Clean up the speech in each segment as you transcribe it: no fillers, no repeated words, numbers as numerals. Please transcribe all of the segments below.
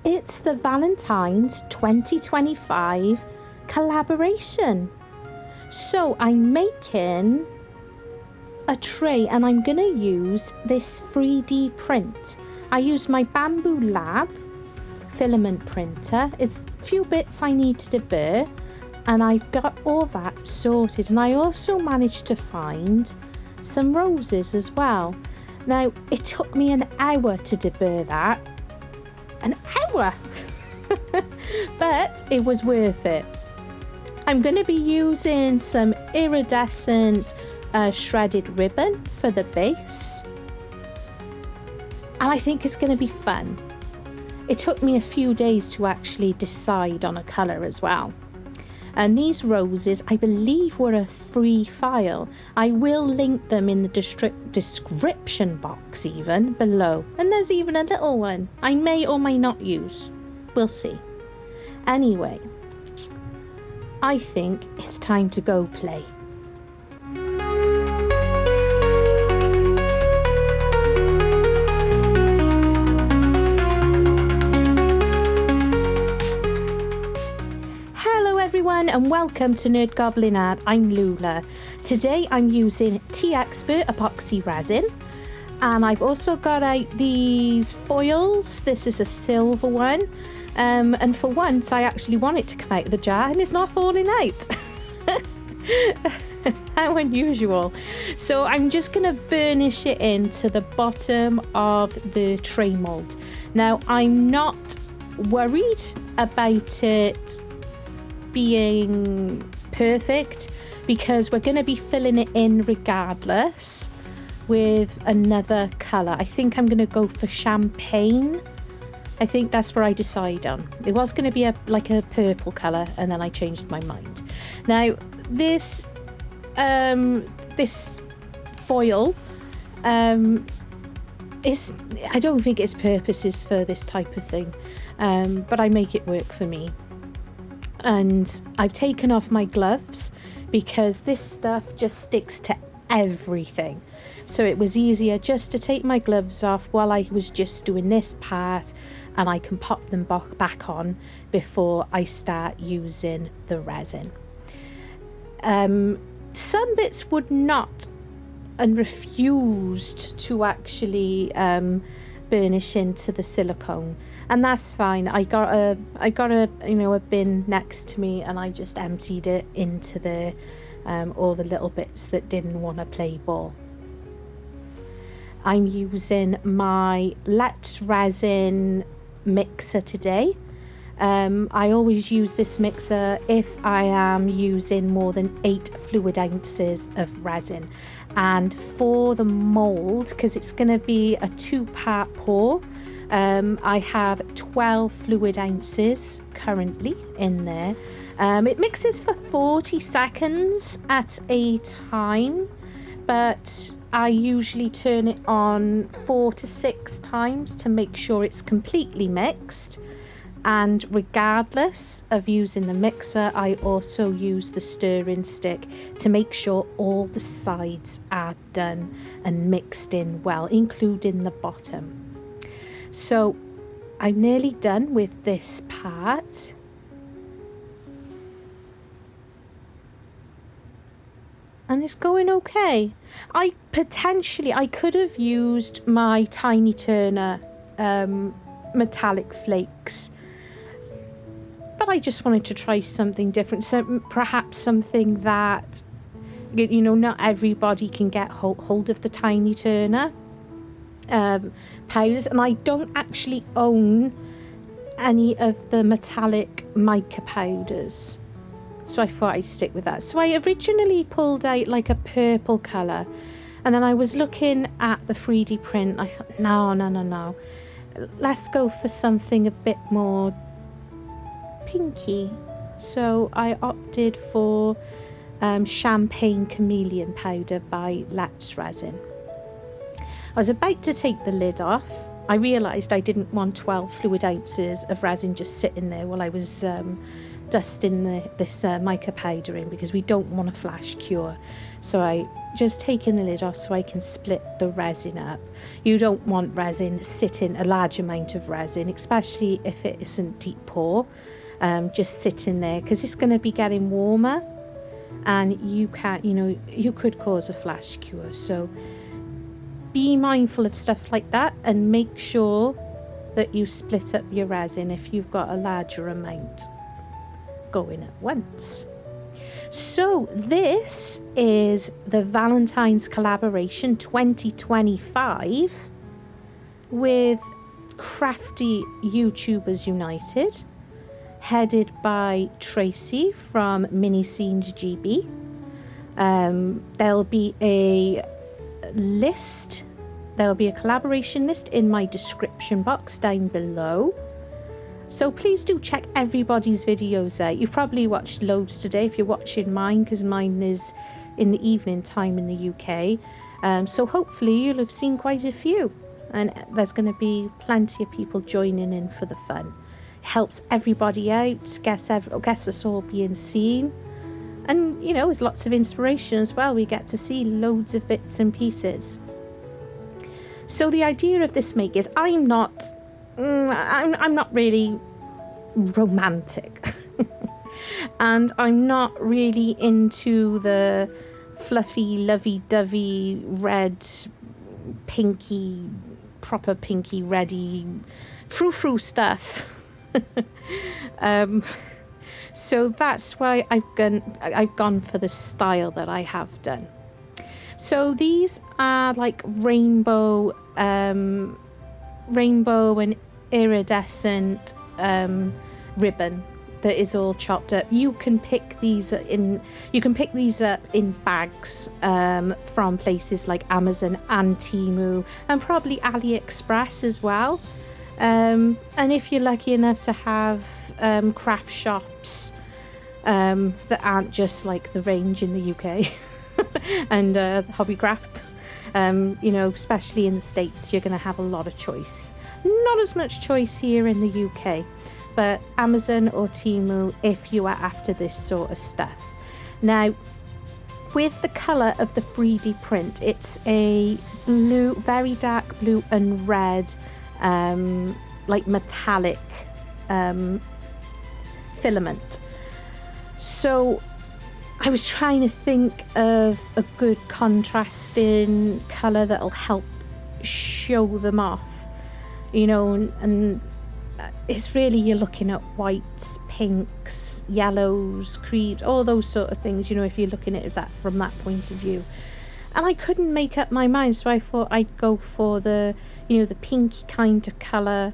It's the Valentine's 2025 collaboration. So I'm making a tray and I'm going to use this 3D print. I use my Bamboo Lab filament printer. It's a few bits I need to deburr and I've got all that sorted, and I also managed to find some roses as well. Now it took me an hour to deburr that. An hour! But it was worth it. I'm going to be using some iridescent shredded ribbon for the base, and I think it's going to be fun. It took me a few days to actually decide on a colour as well. And these roses, I believe, were a free file. I will link them in the description box even below. And there's even a little one I may or may not use. We'll see. Anyway, I think it's time to go play. And welcome to NerdGoblinart. I'm Lula. Today I'm using Teexpert epoxy resin, and I've also got out these foils. This is a silver one, and for once I actually want it to come out of the jar and it's not falling out. How unusual. So I'm just going to burnish it into the bottom of the tray mould. Now I'm not worried about it being perfect because we're going to be filling it in regardless with another colour. I think I'm going to go for champagne. I think that's where I decide on. It was going to be like a purple colour, and then I changed my mind. Now this foil is, I don't think its purpose is for this type of thing, but I make it work for me. And I've taken off my gloves because this stuff just sticks to everything. So it was easier just to take my gloves off while I was just doing this part, and I can pop them back on before I start using the resin. Some bits would not and refused to actually burnish into the silicone, and that's fine. I got a a bin next to me, and I just emptied it into the all the little bits that didn't want to play ball. I'm using my Let's Resin mixer today. I always use this mixer if I am using more than 8 fluid ounces of resin. And for the mould, because it's going to be a 2-part pour, I have 12 fluid ounces currently in there. It mixes for 40 seconds at a time, but I usually turn it on 4 to 6 times to make sure it's completely mixed. And regardless of using the mixer, I also use the stirring stick to make sure all the sides are done and mixed in well, including the bottom. So I'm nearly done with this part. And it's going okay. I could have used my Tiny Turner metallic flakes, but I just wanted to try something different. So perhaps something that, not everybody can get hold of the Tiny Turner powders, and I don't actually own any of the metallic mica powders, so I thought I'd stick with that. So I originally pulled out like a purple colour, and then I was looking at the 3D print. I thought, no, let's go for something a bit more pinky. So I opted for Champagne Chameleon powder by Let's Resin. I was about to take the lid off. I realised I didn't want 12 fluid ounces of resin just sitting there while I was dusting this mica powder in, because we don't want a flash cure. So I just taking the lid off so I can split the resin up. You don't want resin sitting, a large amount of resin, especially if it isn't deep pour, just sitting there, because it's going to be getting warmer and you can't, you know, you could cause a flash cure. So be mindful of stuff like that and make sure that you split up your resin if you've got a larger amount going at once. So this is the Valentine's collaboration 2025 with Crafty YouTubers United, headed by Tracy from Mini Scenes GB. There'll be a list, there'll be a collaboration list in my description box down below. So please do check everybody's videos out. You've probably watched loads today if you're watching mine, because mine is in the evening time in the UK. So hopefully you'll have seen quite a few, and there's going to be plenty of people joining in for the fun. Helps everybody out, gets us all being seen, and you know, it's lots of inspiration as well. We get to see loads of bits and pieces. So the idea of this make is I'm not really romantic and I'm not really into the fluffy lovey-dovey red pinky, proper pinky reddy frou-frou stuff. So that's why I've gone for the style that I have done. So these are like rainbow and iridescent ribbon that is all chopped up. You can pick these up in bags from places like Amazon and Temu and probably AliExpress as well. And if you're lucky enough to have craft shops that aren't just like the range in the UK and Hobbycraft, you know, especially in the States, you're going to have a lot of choice. Not as much choice here in the UK, but Amazon or Temu if you are after this sort of stuff. Now, with the colour of the 3D print, it's a blue, very dark blue and red, like metallic filament. So I was trying to think of a good contrasting colour that'll help show them off, you know, and it's really, you're looking at whites, pinks, yellows, creams, all those sort of things, you know, if you're looking at that from that point of view. And I couldn't make up my mind, so I thought I'd go for the, you know, the pinky kind of colour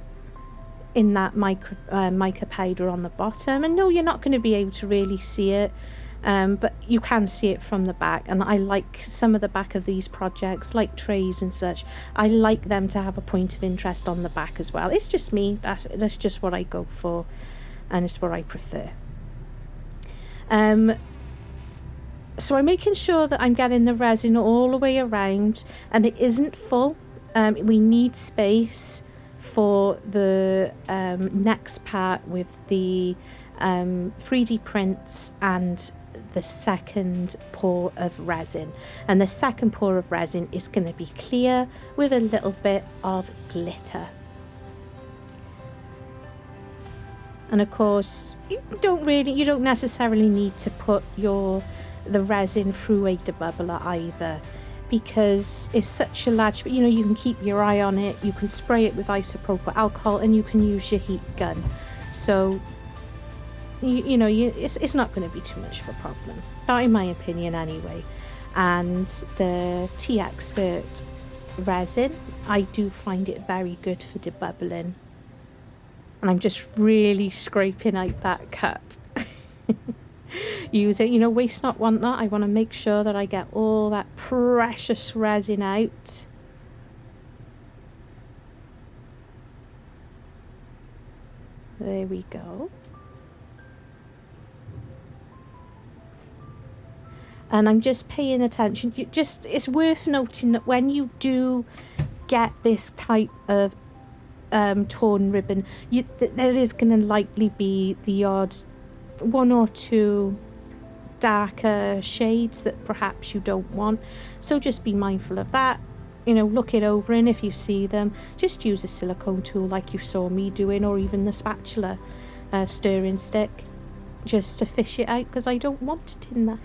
in that mica powder on the bottom. And no, you're not going to be able to really see it, but you can see it from the back. And I like some of the back of these projects, like trays and such, I like them to have a point of interest on the back as well. It's just me, that's just what I go for, and it's what I prefer. So I'm making sure that I'm getting the resin all the way around and it isn't full. We need space for the next part with the 3D prints and the second pour of resin. And the second pour of resin is going to be clear with a little bit of glitter. And of course, you don't necessarily need to put the resin through a debubbler either, because it's such a large, you know, you can keep your eye on it, you can spray it with isopropyl alcohol, and you can use your heat gun. So you know, it's not going to be too much of a problem, not in my opinion anyway. And the Teexpert resin, I do find it very good for debubbling, and I'm just really scraping out that cup. Use it, you know, waste not, want not. I want to make sure that I get all that precious resin out. There we go. And I'm just paying attention. It's worth noting that when you do get this type of torn ribbon, there is going to likely be the odd one or two darker shades that perhaps you don't want. So just be mindful of that. You know, look it over, and if you see them, just use a silicone tool like you saw me doing, or even the spatula stirring stick, just to fish it out, because I don't want it in there.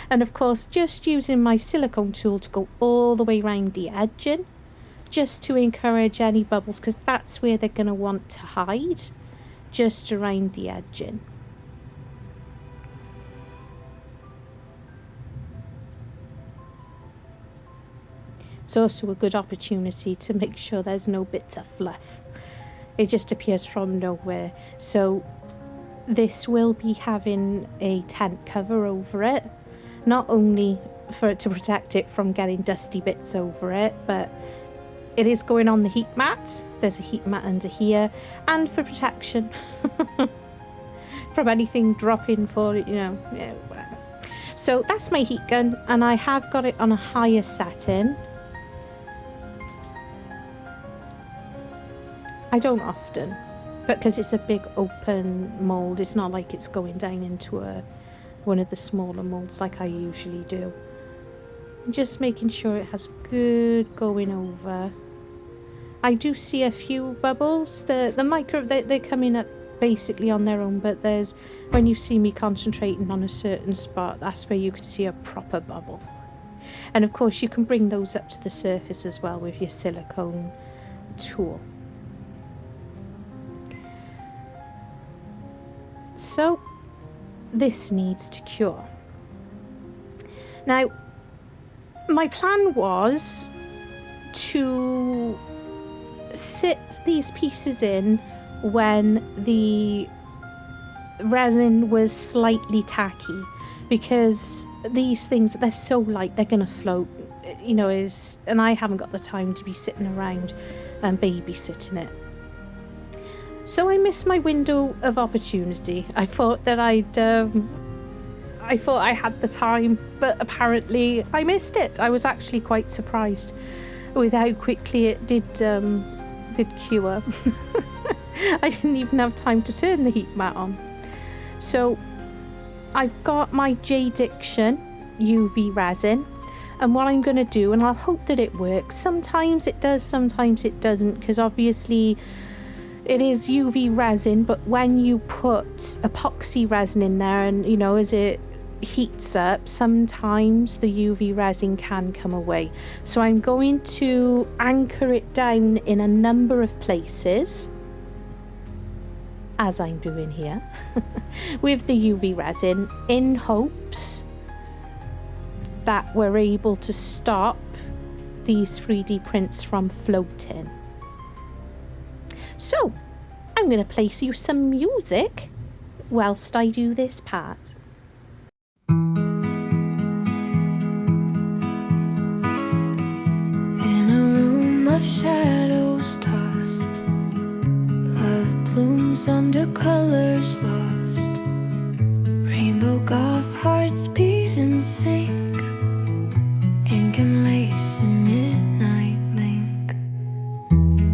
And of course, just using my silicone tool to go all the way around the edging, just to encourage any bubbles, because that's where they're going to want to hide, just around the edging. It's also a good opportunity to make sure there's no bits of fluff. It just appears from nowhere. So this will be having a tent cover over it, not only for it to protect it from getting dusty bits over it, but it is going on the heat mat. There's a heat mat under here, and for protection from anything dropping for it, you know, yeah, whatever. So that's my heat gun, and I have got it on a higher setting. I don't often, but because it's a big open mould, it's not like it's going down into one of the smaller moulds like I usually do. Just making sure it has good going over. I do see a few bubbles. The micro, they're coming up basically on their own, but there's, when you see me concentrating on a certain spot, that's where you can see a proper bubble. And of course you can bring those up to the surface as well with your silicone tool. So this needs to cure. Now, my plan was to sit these pieces in when the resin was slightly tacky, because these things, they're so light, they're gonna float, you know, and I haven't got the time to be sitting around and babysitting it. So I missed my window of opportunity. I thought that I had the time, but apparently I missed it. I was actually quite surprised with how quickly it did cure. I didn't even have time to turn the heat mat on. So I've got my JDiction UV resin, and what I'm going to do, and I'll hope that it works. Sometimes it does, sometimes it doesn't, because obviously it is UV resin, but when you put epoxy resin in there, and you know, as it heats up, sometimes the UV resin can come away. So I'm going to anchor it down in a number of places, as I'm doing here, with the UV resin, in hopes that we're able to stop these 3D prints from floating. So I'm going to play you some music whilst I do this part. In a room of shadows tossed, love blooms under colors lost, rainbow goth hearts beat and sink, ink and lace and midnight link.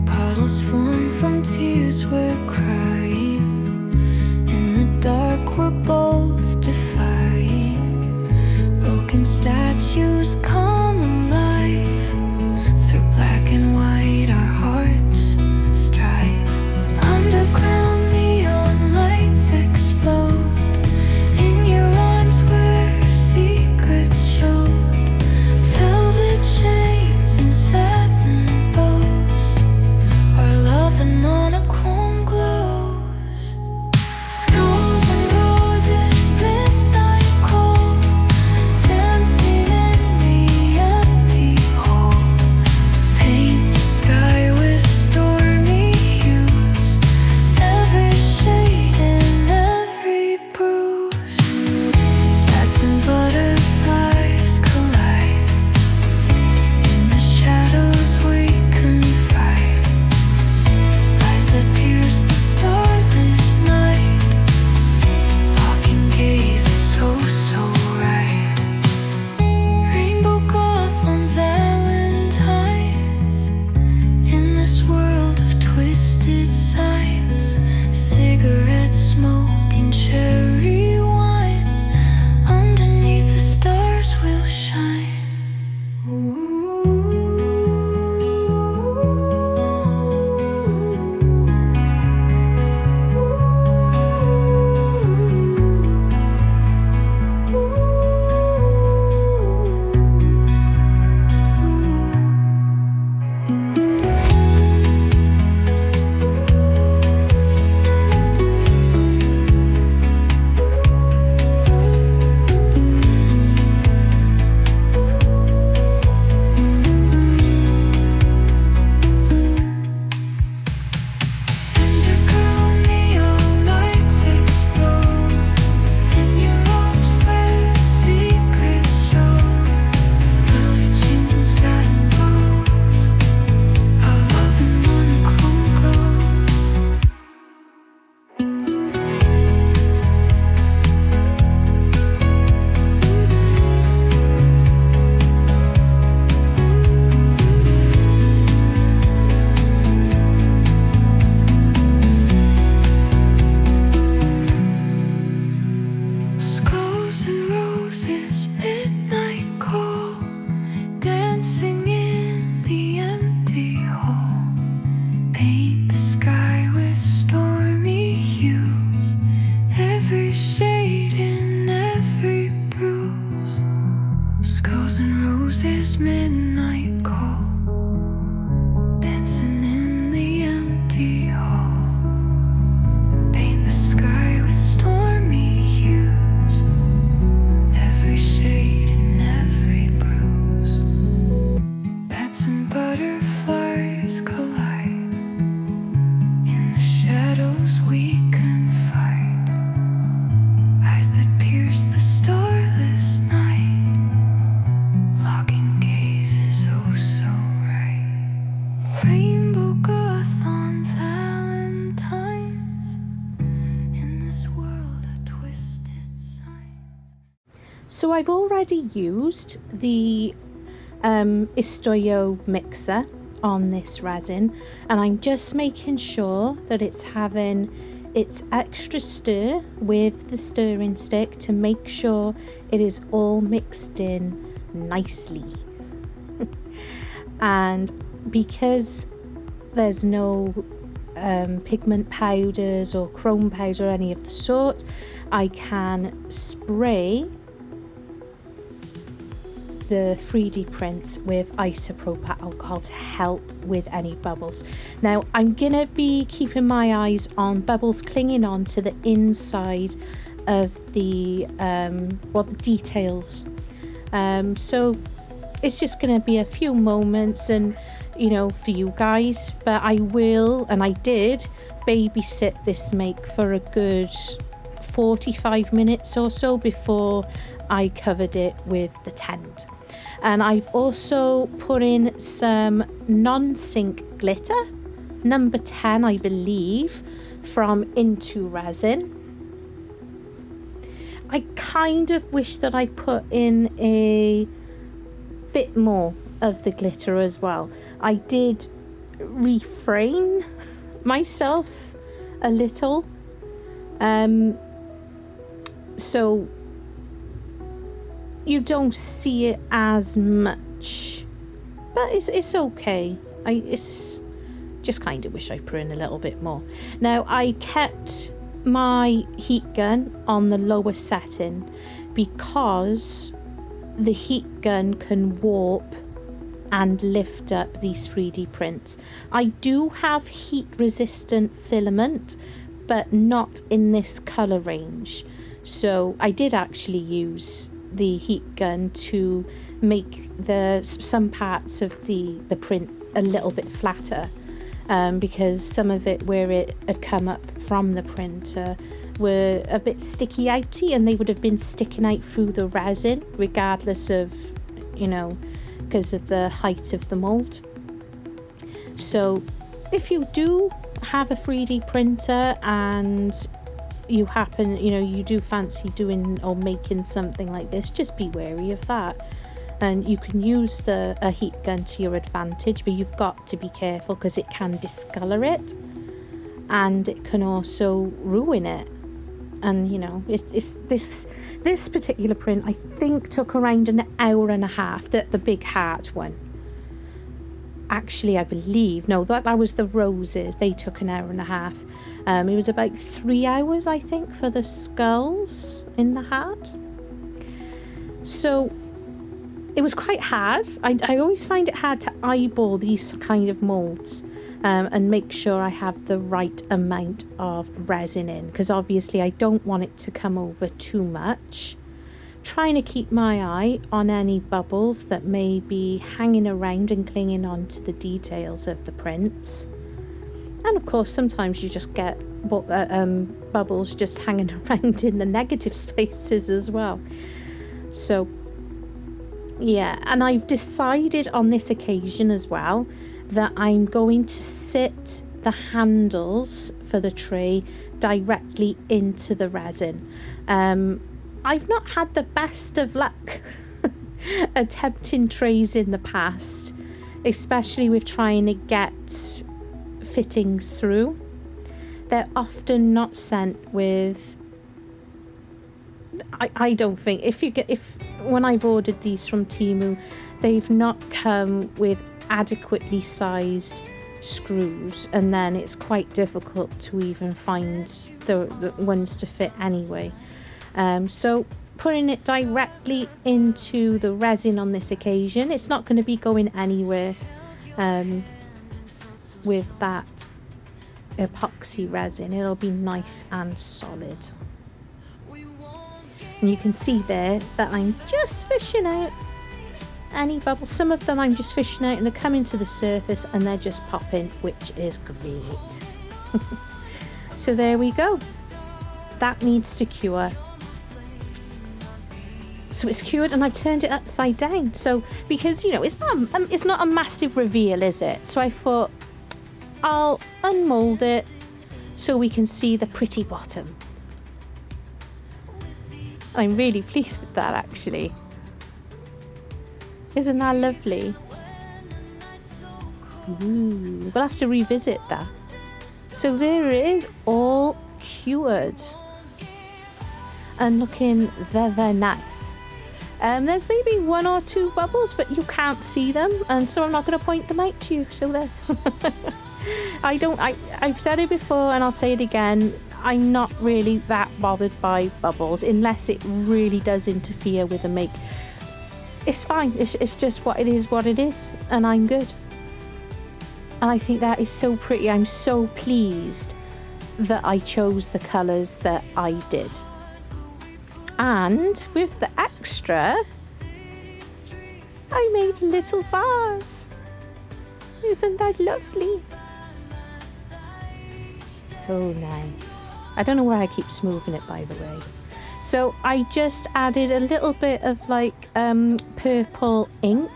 Puddles form from tears we're crying, in the dark we're both defying. Broken statues come alive, through black and white our hearts strive. Underground neon lights explode, in your arms where secrets show. Velvet chains and satin bows, our love in monochrome glow. So I've already used the Isotoyo Mixer on this resin, and I'm just making sure that it's having its extra stir with the stirring stick to make sure it is all mixed in nicely. And because there's no pigment powders or chrome powder or any of the sort, I can spray the 3D prints with isopropyl alcohol to help with any bubbles. Now I'm gonna be keeping my eyes on bubbles clinging on to the inside of the the details. So it's just gonna be a few moments, and you know, for you guys, but I will, and I did babysit this make for a good 45 minutes or so before I covered it with the tent. And I've also put in some non-sink glitter, number 10 I believe, from Intoresin. I kind of wish that I put in a bit more of the glitter as well. I did refrain myself a little, so you don't see it as much, but it's okay. It's just kind of wish I put in a little bit more. Now I kept my heat gun on the lower setting because the heat gun can warp and lift up these 3D prints. I do have heat resistant filament, but not in this color range. So I did actually use the heat gun to make some parts of the print a little bit flatter, because some of it where it had come up from the printer were a bit sticky outy, and they would have been sticking out through the resin regardless of, you know, because of the height of the mold. So if you do have a 3D printer and you happen, you know, you do fancy doing or making something like this, just be wary of that. And you can use a heat gun to your advantage, but you've got to be careful because it can discolor it and it can also ruin it. And you know, it's this particular print I think took around an hour and a half, the big heart one. Actually, I believe, no, that was the roses. They took an hour and a half. It was about 3 hours, I think, for the skulls in the heart. So it was quite hard. I always find it hard to eyeball these kind of molds and make sure I have the right amount of resin in, because obviously I don't want it to come over too much. Trying to keep my eye on any bubbles that may be hanging around and clinging on to the details of the prints. And of course sometimes you just get bubbles just hanging around in the negative spaces as well. So yeah, and I've decided on this occasion as well that I'm going to sit the handles for the tray directly into the resin. I've not had the best of luck attempting trays in the past, especially with trying to get fittings through. They're often not sent with, I don't think, when I've ordered these from Temu, they've not come with adequately sized screws, and then it's quite difficult to even find the ones to fit anyway. So putting it directly into the resin on this occasion, it's not going to be going anywhere with that epoxy resin. It'll be nice and solid. And you can see there that I'm just fishing out any bubbles. Some of them I'm just fishing out and they're coming to the surface and they're just popping, which is great. So there we go. That needs to cure. So it's cured and I've turned it upside down. So because, you know, it's not a massive reveal, is it? So I thought I'll unmold it so we can see the pretty bottom. I'm really pleased with that, actually. Isn't that lovely? Ooh, we'll have to revisit that. So there it is, all cured. And looking very, very nice. There's maybe 1 or 2 bubbles, but you can't see them, and so I'm not going to point them out to you. So there. I've said it before, and I'll say it again. I'm not really that bothered by bubbles unless it really does interfere with the make. It's fine. It's just what it is, and I'm good. And I think that is so pretty. I'm so pleased that I chose the colours that I did. And with the extra, I made a little vase. Isn't that lovely? So nice. I don't know why I keep smoothing it, by the way. So I just added a little bit of like purple ink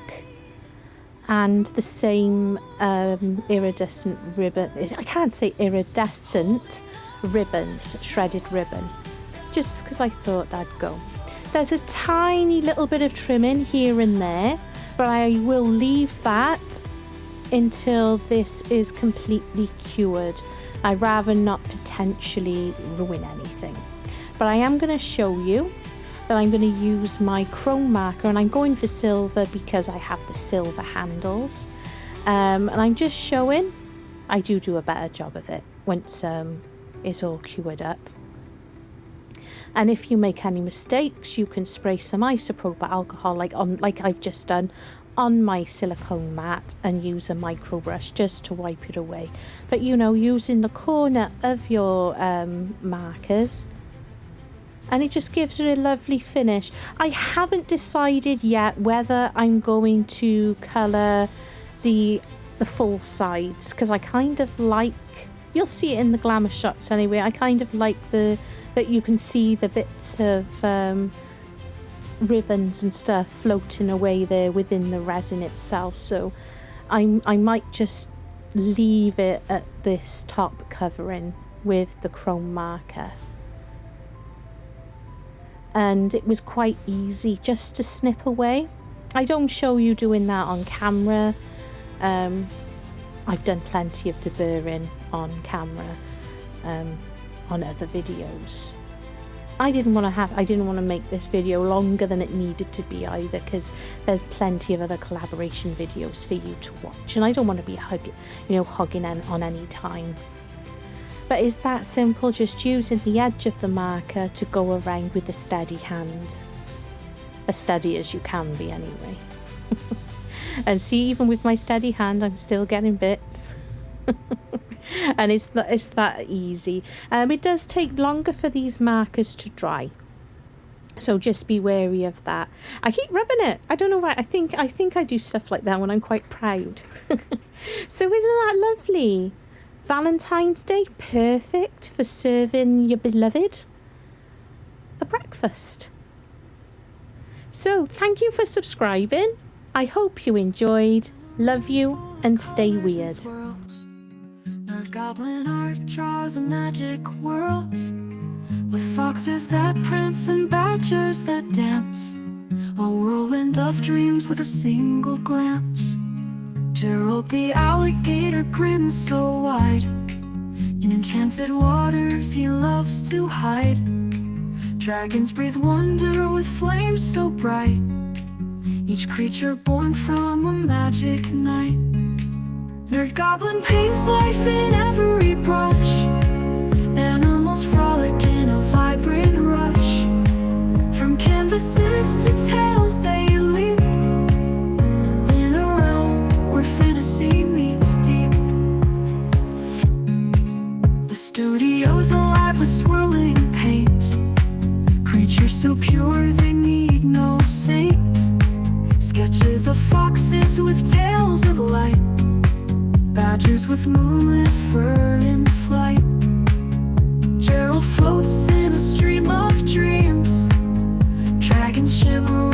and the same iridescent ribbon. I can't say iridescent ribbon, shredded ribbon. Just because I thought that'd go. There's a tiny little bit of trimming here and there, but I will leave that until this is completely cured. I'd rather not potentially ruin anything. But I am going to show you that I'm going to use my chrome marker, and I'm going for silver because I have the silver handles. And I'm just showing I do a better job of it once it's all cured up. And if you make any mistakes, you can spray some isopropyl alcohol like I've just done on my silicone mat and use a micro brush just to wipe it away. But you know, using the corner of your markers, and it just gives it a lovely finish. I haven't decided yet whether I'm going to colour the full sides, because I kind of like, you'll see it in the glamour shots anyway, I kind of like that you can see the bits of ribbons and stuff floating away there within the resin itself. So I might just leave it at this top covering with the chrome marker. And it was quite easy just to snip away. I don't show you doing that on camera. I've done plenty of deburring on camera. On other videos. I didn't want to make this video longer than it needed to be either, because there's plenty of other collaboration videos for you to watch, and I don't want to be hogging on any time. But it's that simple, just using the edge of the marker to go around with a steady hand. As steady as you can be anyway. And see, even with my steady hand, I'm still getting bits. And it's that easy. It does take longer for these markers to dry, so just be wary of that. I keep rubbing it. I don't know why. I think I do stuff like that when I'm quite proud. So isn't that lovely? Valentine's Day, perfect for serving your beloved a breakfast. So thank you for subscribing. I hope you enjoyed. Love you and stay weird. NerdGoblinart draws a magic world with foxes that prance and badgers that dance. A whirlwind of dreams with a single glance. Gerald the alligator grins so wide. In enchanted waters he loves to hide. Dragons breathe wonder with flames so bright. Each creature born from a magic night. NerdGoblin paints life in every brush. Animals frolic in a vibrant rush. From canvases to tales they leap, in a realm where fantasy meets deep. The studio's alive with swirling paint. Creatures so pure they need no saint. Sketches of foxes with tails of light. Badgers with moonlit fur in flight. Gerald floats in a stream of dreams. Dragons shimmer